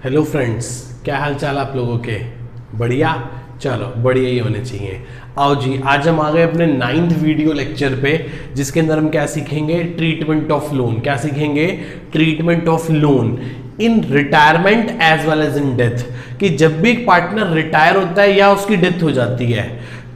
Hello friends, क्या हाल चाल आप लोगों के? बढ़िया। चलो बढ़िया ही होने चाहिए। आओ जी, आज हम आ गए अपने 9th वीडियो लेक्चर पे, जिसके अंदर हम क्या सीखेंगे? Treatment of loan. क्या सीखेंगे? Treatment of loan in retirement as well as in death. कि जब भी एक पार्टनर रिटायर होता है या उसकी डेथ हो जाती है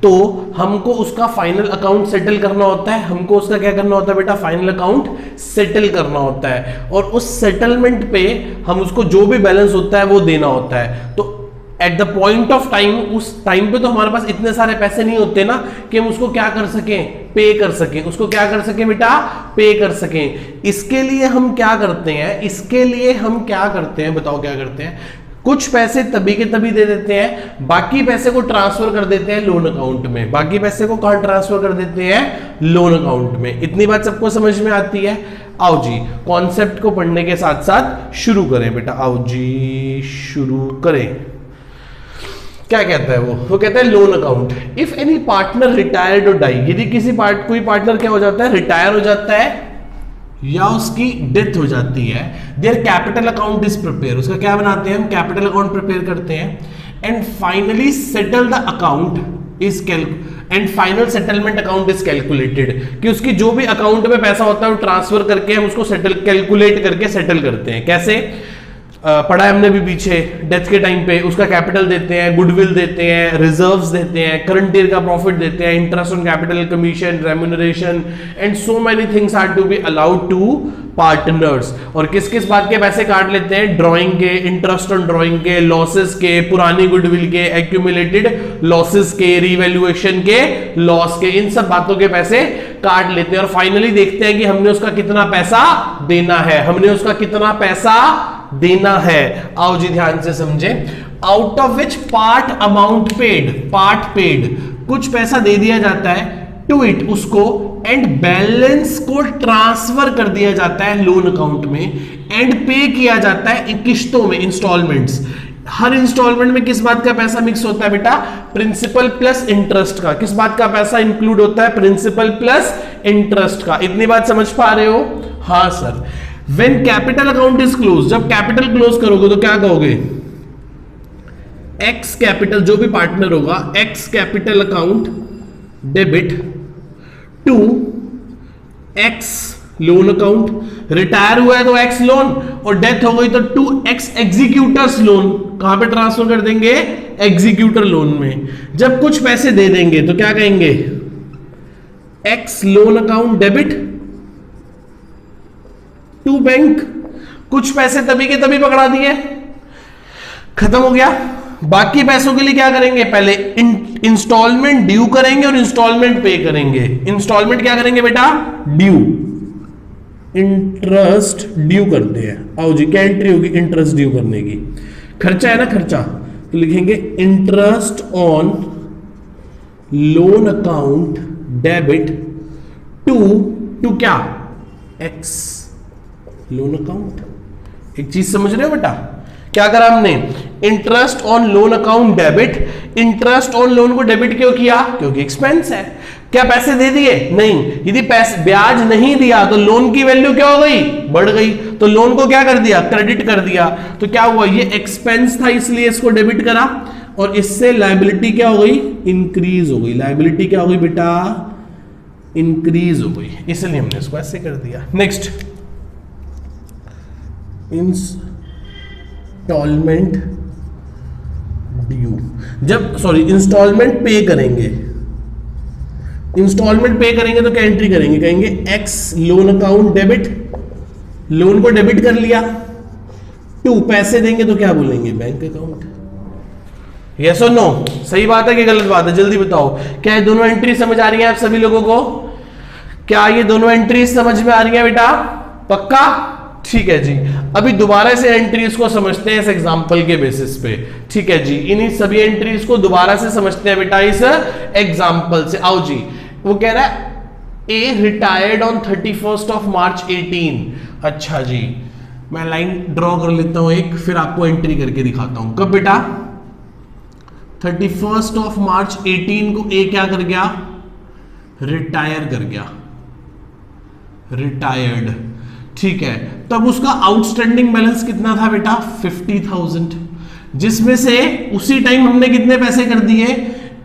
तो हमको उसका फाइनल अकाउंट सेटल करना होता है। हमको उसका क्या करना होता है बेटा? फाइनल अकाउंट सेटल करना होता है, और उस सेटलमेंट पे हम उसको जो भी बैलेंस होता है वो देना होता है। तो at the point of time, उस टाइम पे तो हमारे पास इतने सारे पैसे नहीं होते ना कि हम उसको क्या कर सकें? पे कर सकें। उसको क्या कर सकें बेटा? पे कर सकें। इसके लिए हम क्या करते हैं? बताओ क्या करते हैं? कुछ पैसे तभी के तभी दे देते हैं, बाकी पैसे को ट्रांसफर कर देते हैं लोन अकाउंट में। बाकी पैसे को कहां ट्रांसफर कर देते हैं? लोन अकाउंट में। इतनी बात सबको समझ में आती है? आओ जी, कॉन्सेप्ट को पढ़ने के साथ साथ शुरू करें बेटा। आओ जी शुरू करें। क्या कहता है वो कहता है loan account. If any partner retired और डाई, यदि कोई पार्टनर क्या हो जाता है? रिटायर हो जाता है या उसकी डेथ हो जाती है, their capital account is prepare. उसका क्या बनाते हैं हम? कैपिटल अकाउंट प्रिपेयर करते हैं। And finally settle the account is and final settlement account is calculated. कि उसकी जो भी अकाउंट में पैसा होता है वो ट्रांसफर करके हम उसको कैलकुलेट करके सेटल करते हैं। कैसे? पढ़ा है हमने भी पीछे। डेथ के टाइम पे उसका कैपिटल देते हैं, गुडविल देते हैं, रिजर्व्स देते हैं, करंट ईयर का प्रॉफिट देते हैं, interest on capital, commission, remuneration and so many things are to be allowed to partners. और किस किस बात के पैसे काट लेते हैं? ड्राइंग के, इंटरेस्ट ऑन ड्राइंग के, लॉसेस के, पुरानी गुडविल के, एक्यूमुलेटेड लॉसेस के, रिवैल्यूएशन के लॉस के, इन सब बातों के पैसे काट लेते हैं। और फाइनली देखते हैं कि हमने उसका कितना पैसा देना है। आओ जी ध्यान से समझे। Out of which part amount paid, कुछ पैसा दे दिया जाता है टू इट, उसको, एंड बैलेंस को ट्रांसफर कर दिया जाता है लोन अकाउंट में, एंड पे किया जाता है किश्तों में, इंस्टॉलमेंट्स। हर इंस्टॉलमेंट में किस बात का पैसा मिक्स होता है बेटा? प्रिंसिपल प्लस इंटरेस्ट का। किस बात का पैसा इंक्लूड होता है? प्रिंसिपल प्लस इंटरेस्ट का। इतनी बात समझ पा रहे हो? हाँ sir. When capital account is closed, जब कैपिटल क्लोज करोगे तो क्या कहोगे? एक्स कैपिटल, जो भी पार्टनर होगा, X capital account debit to X loan account. Retire हुआ है तो एक्स लोन, और डेथ हो गई तो टू एक्स एग्जीक्यूटर्स लोन। कहां पे ट्रांसफर कर देंगे? एग्जीक्यूटर लोन में। जब कुछ पैसे दे देंगे तो क्या कहेंगे? X loan account debit to bank. कुछ पैसे तभी के तभी पकड़ा दिए, खत्म हो गया। बाकी पैसों के लिए क्या करेंगे? पहले इंस्टॉलमेंट ड्यू करेंगे और इंस्टॉलमेंट पे करेंगे। इंस्टॉलमेंट क्या करेंगे बेटा? ड्यू। इंटरेस्ट ड्यू करते हैं। आओ जी, क्या एंट्री होगी इंटरेस्ट ड्यू करने की? खर्चा है ना, खर्चा, तो लिखेंगे interest on loan account debit to क्या? X loan account. एक चीज समझ रहे हो बेटा? क्या करा हमने? Interest on loan account debit. Interest on loan को डेबिट क्यों किया? क्योंकि एक्सपेंस है। क्या पैसे दे दिए? नहीं। यदि पैसे ब्याज नहीं दिया तो लोन की वैल्यू क्या हो गई? बढ़ गई। तो लोन को क्या कर दिया? क्रेडिट कर दिया। तो क्या हुआ? ये एक्सपेंस था इसलिए इसको डेबिट करा, और इससे लायबिलिटी क्या हो गई? इंक्रीज हो गई। लायबिलिटी क्या हो गई बेटा? इंक्रीज हो गई, इसलिए हमने इसको ऐसे कर दिया। Next, instalment due. इंस्टॉलमेंट पे करेंगे। इंस्टॉलमेंट पे करेंगे तो क्या एंट्री करेंगे? कहेंगे X loan account debit, loan को डेबिट कर लिया, टू पैसे देंगे तो क्या बोलेंगे? Bank account. यस और नो? सही बात है कि गलत बात है? जल्दी बताओ। क्या ये दोनों एंट्री समझ आ रही है आप सभी लोगों को? क्या ये दोनों एंट्री समझ में आ रही है बेटा? पक्का? ठीक है जी। अभी दोबारा से एंट्रीज को समझते हैं इस एग्जांपल के बेसिस पे। ठीक है जी, इन्हीं सभी एंट्रीज को दोबारा से समझते हैं बेटा इस एग्जांपल से। आओ जी, वो कह रहा है a retired on 31st of March 18। अच्छा जी, मैं लाइन ड्रॉ कर लेता हूं एक, फिर आपको एंट्री करके दिखाता हूं। कब बेटा? 31st of March 18 को ए क्या कर गया? रिटायर कर गया। रिटायर्ड। ठीक है, तब उसका आउटस्टैंडिंग बैलेंस कितना था बेटा 50,000, जिसमें से उसी टाइम हमने कितने पैसे कर दिए,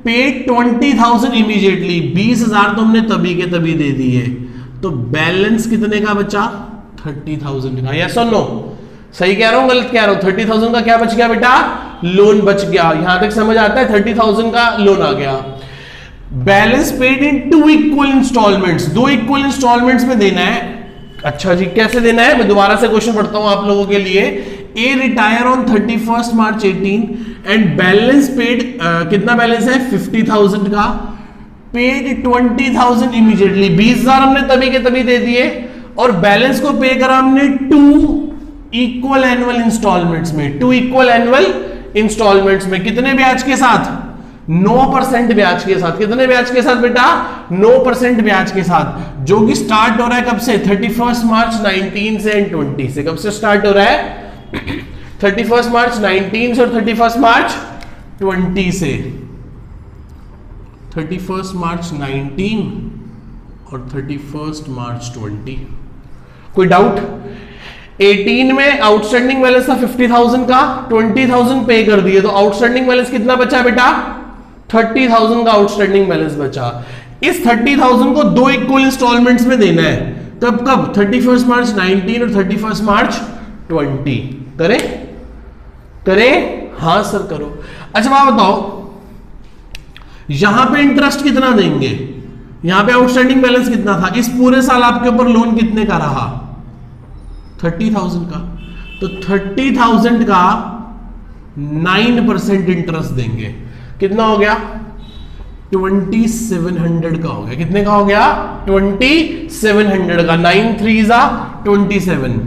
पे 20,000 इमीडिएटली, 20,000 तो हमने तभी के तभी दे दिए, तो बैलेंस कितने का बचा 30,000 का। यस और नो, सही कह रहा हूं गलत कह रहा हूं, 30,000 का क्या बच गया बेटा, लोन बच गया। यहां तक समझ आता है, 30,000 का लोन आ गया। Balance paid in 2 equal instalments, 2 equal instalments में देना है। अच्छा जी, कैसे देना है, मैं दोबारा से क्वेश्चन पढ़ता हूं आप लोगों के लिए। A retire on 31 March 18 and balance paid, कितना बैलेंस है 50,000 का, पेड 20,000 इमीडिएटली, 20,000 हमने तभी के तभी दे दिए, और बैलेंस को पे करा हमने 2 इक्वल एनुअल इंस्टॉलमेंट्स में, 2 इक्वल एनुअल इंस्टॉलमेंट्स में। कितने ब्याज के साथ, 9% ब्याज के साथ। कितने ब्याज के साथ बेटा, 9% ब्याज के साथ, जो कि स्टार्ट हो रहा है कब से, 31 मार्च 19 से एंड 20 से। कब से स्टार्ट हो रहा है 31 मार्च 19 से और 31 मार्च 20 से। 31 मार्च 19 और 31 मार्च 20। कोई डाउट? 18 में आउटस्टैंडिंग बैलेंस था 50,000 का, 20,000 पे कर दिए, तो आउटस्टैंडिंग बैलेंस कितना बचा बेटा, 30,000 का आउटस्टैंडिंग बैलेंस बचा। इस 30,000 को 2 इक्वल इंस्टॉलमेंट्स में देना है, तब कब, 31 मार्च 19 और 31 मार्च 20। करें? हाँ सर करो। अच्छा आप बताओ, यहां पे इंटरेस्ट कितना देंगे, यहां पे आउटस्टैंडिंग बैलेंस कितना था, इस पूरे साल आपके ऊपर लोन कितने का रहा, 30,000 का, तो 30,000 का 9% इंटरेस्ट देंगे। कितना हो गया, 2,700 का हो गया। कितने का हो गया, 2,700 का। 9 3 जा 27।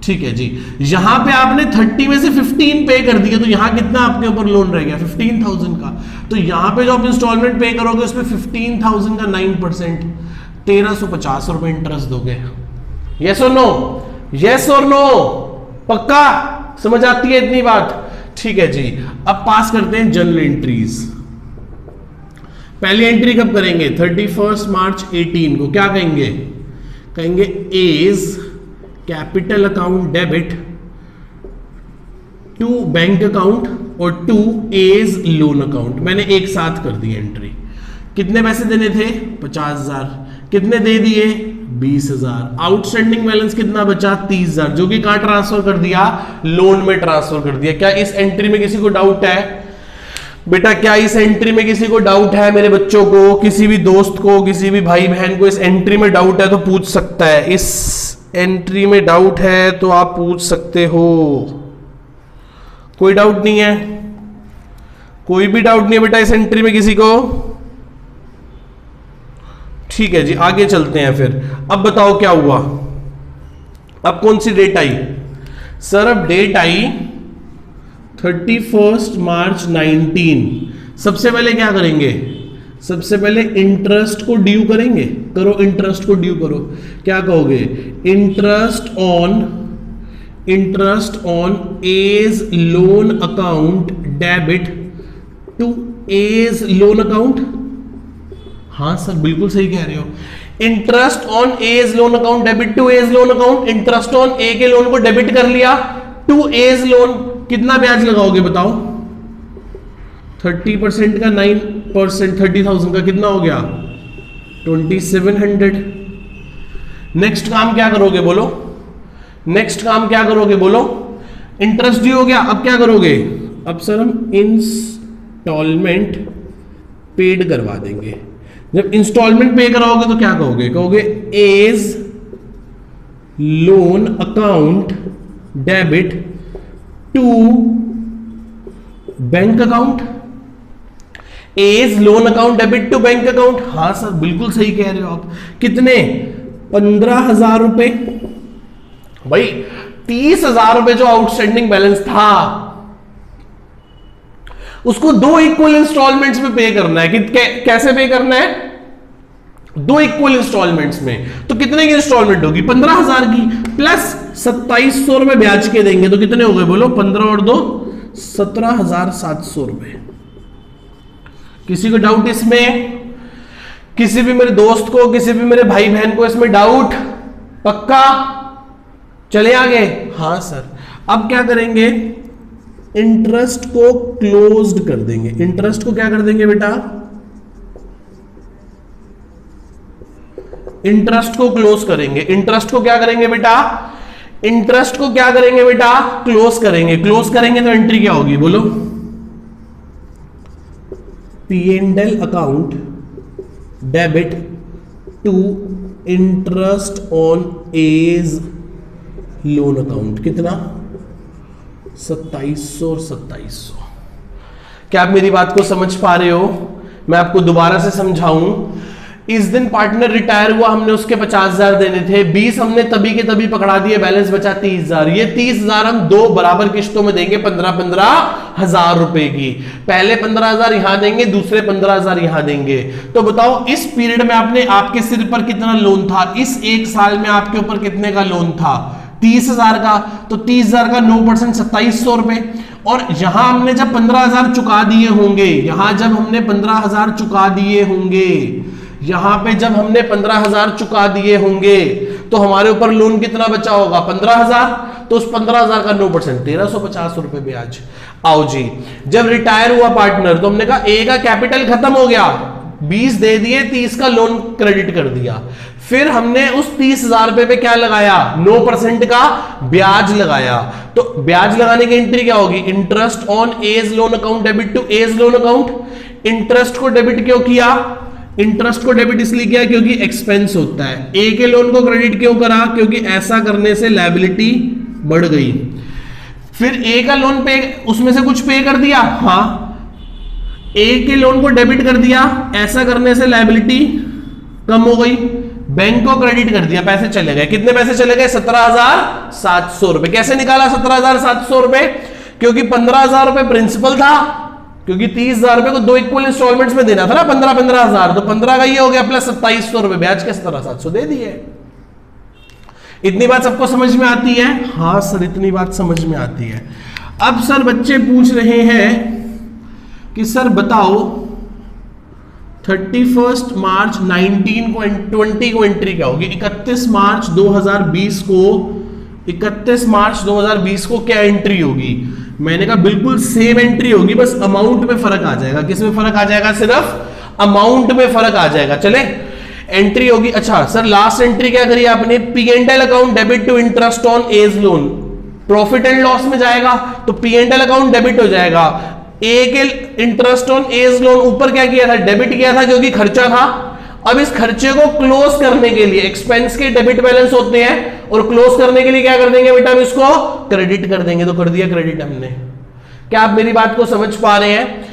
ठीक है जी, यहां पे आपने 30 में से 15 पे कर दिया, तो यहां कितना आपके ऊपर लोन रह गया, 15,000 का। तो यहां पे जो आप इंस्टॉलमेंट पे करोगे उसमें 15,000 का 9%, 1,350 रुपए इंटरेस्ट दोगे। यस और नो, यस और नो, पक्का समझ आती है इतनी बात? ठीक है जी, अब पास करते हैं जनरल एंट्रीज। पहली एंट्री कब करेंगे, 31 मार्च 18 को। क्या कहेंगे, कहेंगे A's capital account debit to bank account और टू एज लोन अकाउंट। मैंने एक साथ कर दी एंट्री। कितने पैसे देने थे, 50,000। कितने दे दिए, 20,000। आउटस्टैंडिंग बैलेंस कितना बचा, 30,000, जो कि कहां ट्रांसफर कर दिया, लोन में ट्रांसफर कर दिया। क्या इस एंट्री में किसी को डाउट है बेटा, क्या इस एंट्री में किसी को डाउट है, मेरे बच्चों को, किसी भी दोस्त को, किसी भी भाई बहन को इस एंट्री में डाउट है तो पूछ सकता है। इस एंट्री में डाउट है तो आप पूछ सकते हो। कोई डाउट नहीं है, कोई भी डाउट नहीं है बेटा इस एंट्री में किसी को? ठीक है जी, आगे चलते हैं फिर। अब बताओ क्या हुआ, अब कौन सी डेट आई सर? अब डेट आई 31 मार्च 19। सबसे पहले क्या करेंगे, सबसे पहले इंटरेस्ट को ड्यू करेंगे। करो, इंटरेस्ट को ड्यू करो। क्या कहोगे, interest on A's loan account debit to A's loan account. हाँ सर बिल्कुल सही कह रहे हो। Interest on A's loan account debit to A's loan account. Interest on A के लोन को डेबिट कर लिया टू एज लोन। कितना ब्याज लगाओगे बताओ, 30% का 9%, 30,000 का कितना हो गया, 2,700। नेक्स्ट काम क्या करोगे बोलो, नेक्स्ट काम क्या करोगे बोलो? इंटरेस्ट ड्यू हो गया, अब क्या करोगे? अब सर हम इंस्टॉलमेंट पेड करवा देंगे। जब इंस्टॉलमेंट पे कराओगे तो क्या कहोगे, कहोगे A's loan account debit to bank account. A's loan account debit to bank account. हाँ सर बिल्कुल सही कह रहे हो आप। कितने, 15,000 रुपए। भाई 30,000 रुपए जो आउटस्टैंडिंग बैलेंस था उसको 2 इक्वल इंस्टॉलमेंट्स में पे करना है। कैसे पे करना है, 2 इक्वल इंस्टॉलमेंट्स में। तो कितने की इंस्टॉलमेंट होगी, 15,000 की, प्लस 2,700 रुपए ब्याज के देंगे। तो कितने हो गए बोलो, 15 और 2 17,700 रुपए। किसी को डाउट इसमें? किसी भी मेरे दोस्त को, किसी भी मेरे भाई बहन को इसमें डाउट? पक्का? चले आगे। हाँ सर, अब क्या करेंगे, इंटरेस्ट को क्लोज्ड कर देंगे। इंटरेस्ट को क्या कर देंगे बेटा, इंटरेस्ट को क्लोज करेंगे। इंटरेस्ट को क्या करेंगे बेटा, इंटरेस्ट को क्या करेंगे बेटा, क्लोज करेंगे। क्लोज करेंगे तो एंट्री क्या होगी बोलो, P&L account debit to interest on A's loan account. कितना, 2700 और 2700। क्या आप मेरी बात को समझ पा रहे हो? मैं आपको दोबारा से समझाऊं। इस दिन पार्टनर रिटायर हुआ, हमने उसके 50,000 देने थे, 20 हमने तभी के तभी पकड़ा दिए, बैलेंस बचा 30,000। ये 30,000 हम 2 बराबर किश्तों में देंगे, 15,000 रुपए की। पहले 15,000 यहां देंगे, दूसरे 15,000 यहां देंगे। तो बताओ इस पीरियड में आपने, आपके सिर पर कितना लोन था? इस 1 साल में आपके ऊपर कितने का लोन था? 30,000 का। तो 30,000 का 9% 2700 रुपए। और यहां हमने जब 15,000 चुका दिए होंगे, यहां जब हमने 15,000 चुका दिए होंगे, यहां पे जब हमने 15,000 चुका दिए होंगे, तो हमारे ऊपर लोन कितना बचा होगा? 15,000। तो उस 15,000 का 9% 1,350 रुपए ब्याज। आओ जी, जब रिटायर हुआ पार्टनर तो हमने कहा ए का कैपिटल खत्म हो गया, 20 दे दिए, 30 का लोन क्रेडिट कर दिया। फिर हमने उस 30,000 रुपए पे क्या लगाया? 9% का ब्याज लगाया। तो ब्याज लगाने की एंट्री क्या होगी? Interest on A's loan account debit to A's loan account. Interest को डेबिट क्यों किया? इंटरेस्ट को डेबिट इसलिए किया क्योंकि एक्सपेंस होता है। ए के लोन को क्रेडिट क्यों करा? क्योंकि ऐसा करने से लायबिलिटी बढ़ गई। फिर ए का लोन पे, उसमें से कुछ पे कर दिया, हाँ, ए के लोन को डेबिट कर दिया, ऐसा करने से लायबिलिटी कम हो गई। बैंक को क्रेडिट कर दिया, पैसे चले गए। कितने पैसे चले गए? 17,700 रुपए। कैसे निकाला 17,700 रुपए? क्योंकि 15,000 रुपए प्रिंसिपल था, क्योंकि 30,000 रुपए को 2 इक्वल इंस्टॉलमेंट्स में देना था ना, 15,000। तो 15 का ये हो गया प्लस 2700 रुपए ब्याज के 17,700 दे दिए। इतनी बात सबको समझ में आती है? हाँ सर, इतनी बात समझ में आती है। अब सर बच्चे पूछ रहे हैं कि सर बताओ 31 मार्च 20 को एंट्री क्या होगी? 31 मार्च 2020 को क्या एंट्री होगी? मैंने कहा बिल्कुल सेम एंट्री होगी, बस अमाउंट में फर्क आ जाएगा। किस में फर्क आ जाएगा? सिर्फ अमाउंट में फर्क आ जाएगा। चले, एंट्री होगी। अच्छा सर, लास्ट एंट्री क्या करी आपने? P&L account debit to interest on A's loan. Profit and loss में जाएगा तो P&L अकाउंट डेबिट हो जाएगा। ए के इंटरेस्ट ऑन एज लोन ऊपर क्या किया था? डेबिट किया था, क्योंकि खर्चा था। अब इस खर्चे को क्लोज करने के लिए, एक्सपेंस के डेबिट बैलेंस होते हैं, और क्लोज करने के लिए क्या कर देंगे बेटा? हम इसको क्रेडिट कर देंगे। तो कर दिया क्रेडिट हमने। क्या आप मेरी बात को समझ पा रहे हैं?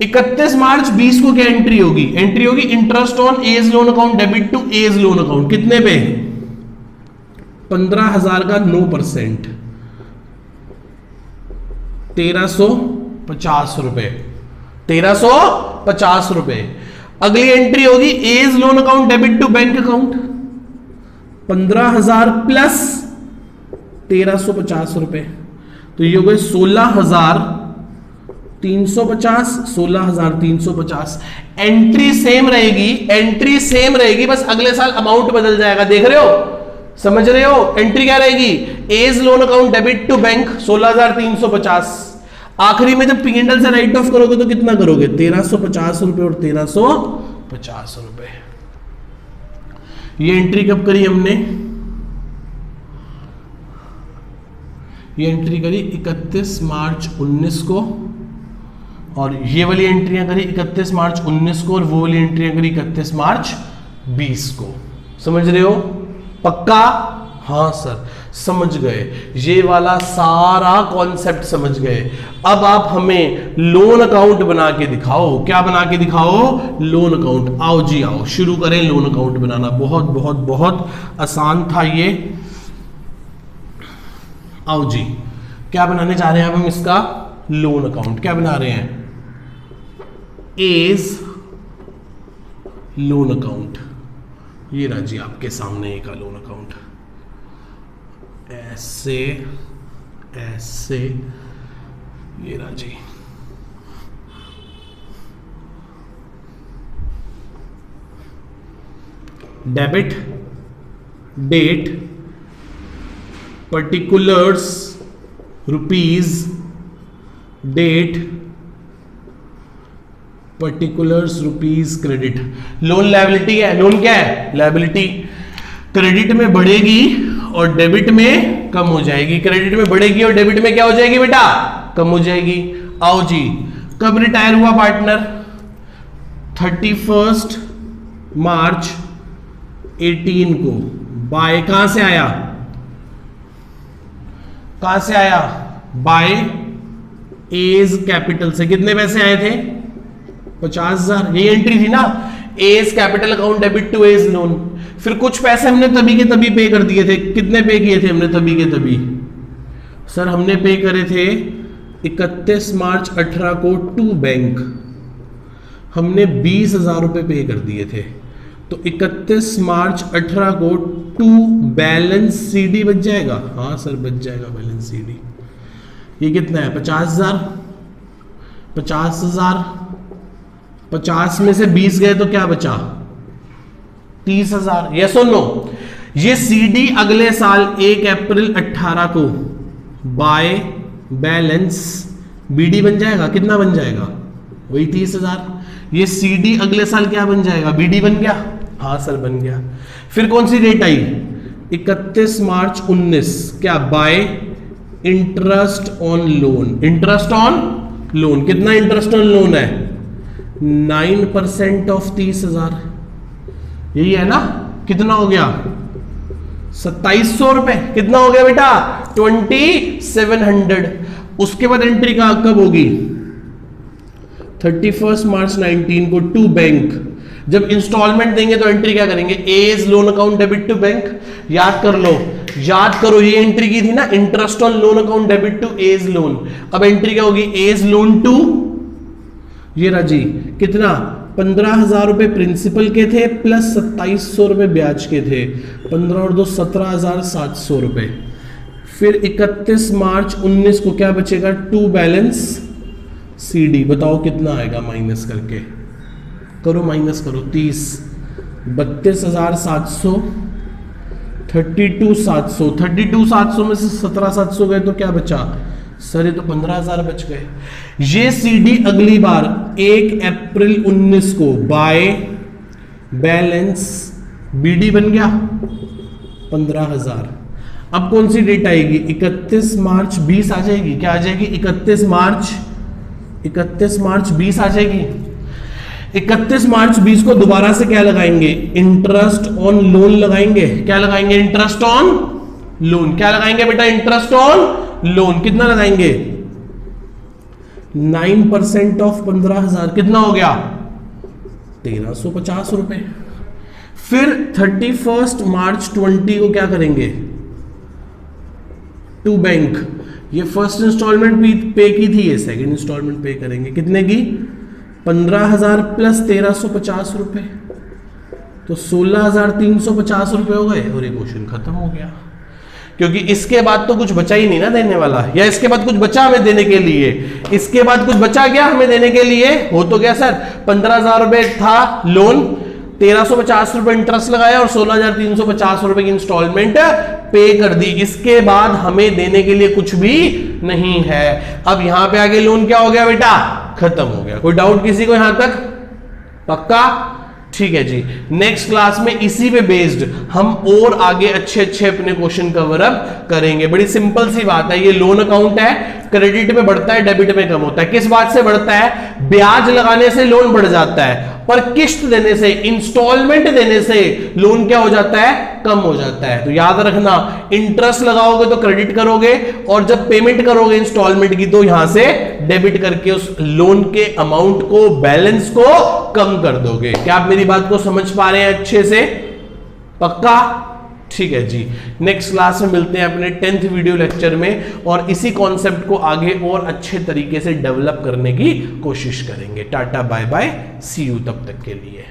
31 मार्च 20 को क्या एंट्री होगी? एंट्री होगी interest on A's loan account debit to A's loan account. कितने पे? 15,000 का 9%, 1,350 रुपए। 1,350 रुपए। अगली एंट्री होगी A's loan account debit to bank account, 15,000 plus 1,350 रुपए। तो ये हो गए 16,350, 16,350। एंट्री सेम रहेगी, बस अगले साल अमाउंट बदल जाएगा। देख रहे हो, समझ रहे हो? एंट्री क्या रहेगी? A's loan account debit to bank 16,350। आखिरी में जब P&L से राइट ऑफ करोगे तो कितना करोगे? 1,350 रुपए और 1,350 रुपए। ये एंट्री कब करी हमने? ये एंट्री करी 31 मार्च 19 को, और ये वाली एंट्रियां करी 31 मार्च 19 को, और वो वाली एंट्रियां करी 31 मार्च 20 को। समझ रहे हो? पक्का? हाँ सर, समझ गए। ये वाला सारा कॉन्सेप्ट समझ गए। अब आप हमें लोन अकाउंट बना के दिखाओ। क्या बना के दिखाओ? Loan account. आओ जी, आओ शुरू करें लोन अकाउंट बनाना। बहुत बहुत बहुत आसान था ये। आओ जी, क्या बनाने जा रहे हैं अब हम इसका? Loan account. क्या बना रहे हैं? A's loan account. ये रहा जी आपके सामने एक लोन अकाउंट। ऐसे ऐसे, ये रहा जी। Debit date particulars rupees date particulars rupees credit. Loan liability है, लोन क्या है? लायबिलिटी। क्रेडिट में बढ़ेगी और डेबिट में कम हो जाएगी, क्रेडिट में बढ़ेगी और डेबिट में क्या हो जाएगी बेटा? कम हो जाएगी। आओ जी, कब रिटायर हुआ पार्टनर? 31 मार्च 18 को। बाय कहां से आया? कहां से आया? बाय एज कैपिटल से। कितने पैसे आए थे? 50,000। ये एंट्री थी ना, A's capital account debit to A's loan. फिर कुछ पैसे हमने तभी के तभी पे कर दिए थे। कितने पे किए थे हमने तभी के तभी? सर हमने पे करे थे 31 मार्च 18 को टू बैंक। हमने 20,000 रुपए पे कर दिए थे। तो 31 मार्च 18 को टू बैलेंस सीडी बच जाएगा। हाँ सर बच जाएगा बैलेंस सीडी। ये कितना है? 50,000। 50,000 50 में से 20 गए तो क्या बचा? 30,000। यस और नो? ये सीडी अगले साल 1 अप्रैल 18 को बाय बैलेंस बीडी बन जाएगा। कितना बन जाएगा? वही 30,000। ये सीडी अगले साल क्या बन जाएगा? बीडी बन गया। हाँ सर बन गया। फिर कौन सी डेट आई? 31 मार्च 19। क्या? Bye interest on loan. Interest on loan. कितना इंटरेस्ट ऑन लोन है? 9% ऑफ 30,000। यही है ना? कितना हो गया? 2700 रुपए। कितना हो गया बेटा? 2700। उसके बाद एंट्री कब होगी? 31 मार्च 19 को टू बैंक। जब इंस्टॉलमेंट देंगे तो एंट्री क्या करेंगे? A's loan account debit to bank. याद कर लो, याद करो, ये एंट्री की थी ना, interest on loan account debit to A's loan. अब एंट्री क्या होगी? एज लोन टू, ये राजी कितना? 15,000 रुपए प्रिंसिपल के थे प्लस 2700 रुपए ब्याज के थे। 15 और 2 17,700 रुपए। फिर 31 मार्च 19 को क्या बचेगा? To balance CD. बताओ कितना आएगा माइनस करके? करो माइनस करो। 30 32,700 32,700 32,700 में से 17,700 गए तो क्या बचा? सर ये तो 15,000 बच गए। ये सीडी अगली बार 1 अप्रैल 19 को बाय बैलेंस बीडी बन गया 15,000। अब कौन सी डेट आएगी? 31 मार्च 20 आ जाएगी। क्या आ जाएगी? 31 मार्च 20 आ जाएगी। 31 मार्च 20 को दोबारा से क्या लगाएंगे? इंटरेस्ट ऑन लोन लगाएंगे। क्या लगाएंगे? Interest on loan. क्या लगाएंगे बेटा? Interest on loan. कितना लगाएंगे? 9% ऑफ 15,000। कितना हो गया? 1350 रुपए। फिर 31 मार्च 20 को क्या करेंगे? To bank. ये फर्स्ट इंस्टॉलमेंट पे की थी, ये सेकंड इंस्टॉलमेंट पे करेंगे। कितने की? 15,000 प्लस 1350 रुपए, तो 16,350 रुपए हो गए और ये क्वेश्चन खत्म हो गया। क्योंकि इसके बाद तो कुछ बचा ही नहीं ना देने वाला, या इसके बाद कुछ बचा हमें देने के लिए? इसके बाद कुछ बचा क्या हमें देने के लिए? हो तो गया सर, 15,000 रुपए था लोन, 1350 रुपए इंटरेस्ट लगाया और 16,350 रुपए की इंस्टॉलमेंट पे कर दी। इसके बाद हमें देने के लिए कुछ भी नहीं है। अब यहां पे आगे लोन क्या हो गया बेटा? खत्म हो गया। कोई डाउट किसी को यहां तक? पक्का? ठीक है जी। नेक्स्ट क्लास में इसी पे बेस्ड हम और आगे अच्छे अच्छे अपने क्वेश्चन कवर अप करेंगे। बड़ी सिंपल सी बात है, ये लोन अकाउंट है, क्रेडिट में बढ़ता है, डेबिट में कम होता है। किस बात से बढ़ता है? ब्याज लगाने से लोन बढ़ जाता है, पर किस्त देने से, इंस्टॉलमेंट देने से लोन क्या हो जाता है? कम हो जाता है। तो याद रखना, इंटरेस्ट लगाओगे तो क्रेडिट करोगे, और जब पेमेंट करोगे इंस्टॉलमेंट की तो यहां से डेबिट करके उस लोन के अमाउंट को, बैलेंस को कम कर दोगे। क्या आप मेरी बात को समझ पा रहे हैं अच्छे से? पक्का? ठीक है जी। नेक्स्ट क्लास में मिलते हैं अपने 10th वीडियो लेक्चर में, और इसी कॉन्सेप्ट को आगे और अच्छे तरीके से डेवलप करने की कोशिश करेंगे। Tata bye bye, see you तब तक के लिए।